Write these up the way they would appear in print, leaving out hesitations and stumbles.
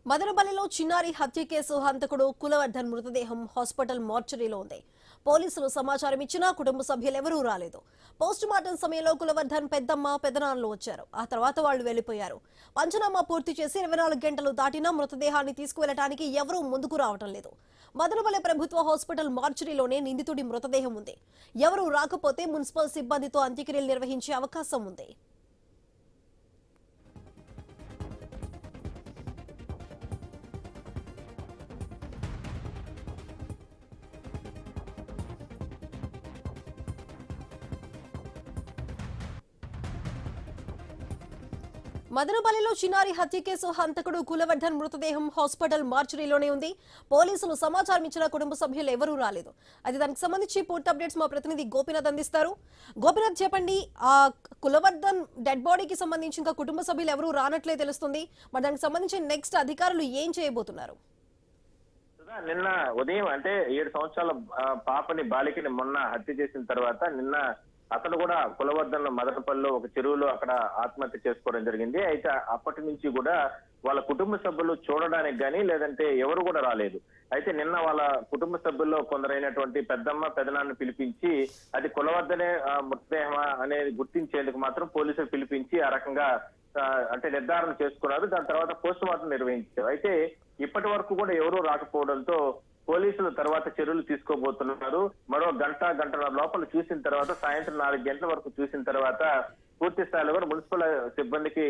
మదనపల్లిలో చిన్నారి హత్య కేసు హంతకుడు కులవర్ధన్ మృతదేహం హాస్పిటల్ మార్చరీలో ఉంది. పోలీసులు సమాచారం ఇచ్చినా కుటుంబ సభ్యులెవరూ రాలేదు. పోస్టుమార్టం సమయంలో కులవర్ధన్ పెద్దమ్మ పెదనాన్నలు వచ్చారు. ఆ తర్వాత వాళ్లు వెళ్లిపోయారు. పంచనామా పూర్తి చేసి 24 గంటలు దాటినా మృతదేహాన్ని తీసుకువెళ్లడానికి ఎవరూ ముందుకు రావటం లేదు. మదనపల్లి ప్రభుత్వ హాస్పిటల్ మార్చరీలోనే నిందితుడి మృతదేహం ఉంది. ఎవరూ రాకపోతే మున్సిపల్ సిబ్బందితో అంత్యక్రియలు నిర్వహించే అవకాశం ఉంది. మదనపల్లిలో చిన్నారి హత్య కేసు హంతకుడు కులవర్ధన్ మృతదేహం హాస్పిటల్ మార్చరీలోనే ఉంది. పోలీసులు సమాచారం ఇచ్చిన కుటుంబ సభ్యులు ఎవరూ రాలేదు. అయితే దానికి సంబంధించి పూర్తి అప్డేట్స్ మా ప్రతినిధి గోపినాథ్ అందిస్తారు. గోపినాథ్, చెప్పండి, ఆ కులవర్ధన్ డెడ్ బాడీకి సంబంధించి ఇంకా కుటుంబ సభ్యులు ఎవరూ రానట్లే తెలుస్తుంది. మరి దానికి సంబంధించి నెక్స్ట్ అధికారులు ఏం చేయబోతున్నారు? నిన్న ఉదయం అంటే 7 సంవత్సరాల పాపని బాలికని మొన్న హత్య చేసిన తర్వాత నిన్న అతను కూడా కులవర్ధన్ మదనపల్లిలో ఒక చెరువులో అక్కడ ఆత్మహత్య చేసుకోవడం జరిగింది. అయితే అప్పటి నుంచి కూడా వాళ్ళ కుటుంబ సభ్యులు చూడడానికి గానీ లేదంటే ఎవరు కూడా రాలేదు. అయితే నిన్న వాళ్ళ కుటుంబ సభ్యుల్లో కొందరైనటువంటి పెద్దమ్మ పెదనాన్ని పిలిపించి అది కులవర్ధనే మృతదేహమా అనేది గుర్తించేందుకు మాత్రం పోలీసులు పిలిపించి ఆ రకంగా అంటే నిర్ధారణ చేసుకున్నారు. దాని తర్వాత పోస్ట్ మార్టం నిర్వహించారు. అయితే ఇప్పటి వరకు కూడా ఎవరూ రాకపోవడంతో పోలీసులు తర్వాత చర్యలు తీసుకోబోతున్నారు. మరో గంటన్నర లోపల చూసిన తర్వాత సాయంత్రం 4 గంటల వరకు చూసిన తర్వాత పూర్తి స్థాయిలో కూడా మున్సిపల్ సిబ్బందికి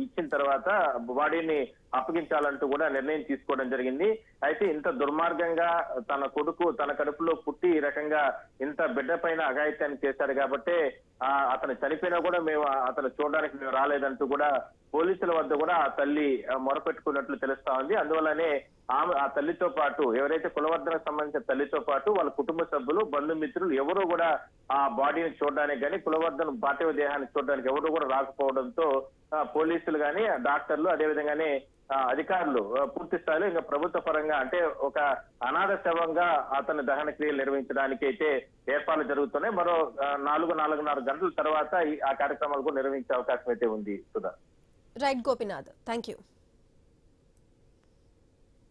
ఇచ్చిన తర్వాత బాడీని అప్పగించాలంటూ కూడా నిర్ణయం తీసుకోవడం జరిగింది. అయితే ఇంత దుర్మార్గంగా తన కొడుకు తన కడుపులో పుట్టి ఈ రకంగా ఇంత బిడ్డ పైన అఘాయిత్యాన్ని చేశారు కాబట్టి అతను చనిపోయినా కూడా మేము అతను చూడడానికి మేము రాలేదంటూ కూడా పోలీసుల వద్ద కూడా ఆ తల్లి మొరపెట్టుకున్నట్లు తెలుస్తా ఉంది. అందువల్లనే ఆ తల్లితో పాటు ఎవరైతే కులవర్ధనకు సంబంధించిన తల్లితో పాటు వాళ్ళ కుటుంబ సభ్యులు బంధుమిత్రులు ఎవరూ కూడా ఆ బాడీని చూడడానికి కానీ కులవర్ధన పార్థివ దేహాన్ని చూడడానికి ఎవరు కూడా రాకపోవడంతో పోలీసులు కానీ డాక్టర్లు అదేవిధంగానే అధికారులు పూర్తి స్థాయిలో ఇంకా ప్రభుత్వ పరంగా అంటే ఒక అనాథ శవంగా అతని దహన క్రియలు నిర్వహించడానికి అయితే ఏర్పాట్లు జరుగుతున్నాయి. మరో 4-4.5 గంటల తర్వాత ఆ కార్యక్రమాలు కూడా నిర్వహించే అవకాశం అయితే ఉంది. Sudha. Right Gopinath, thank you.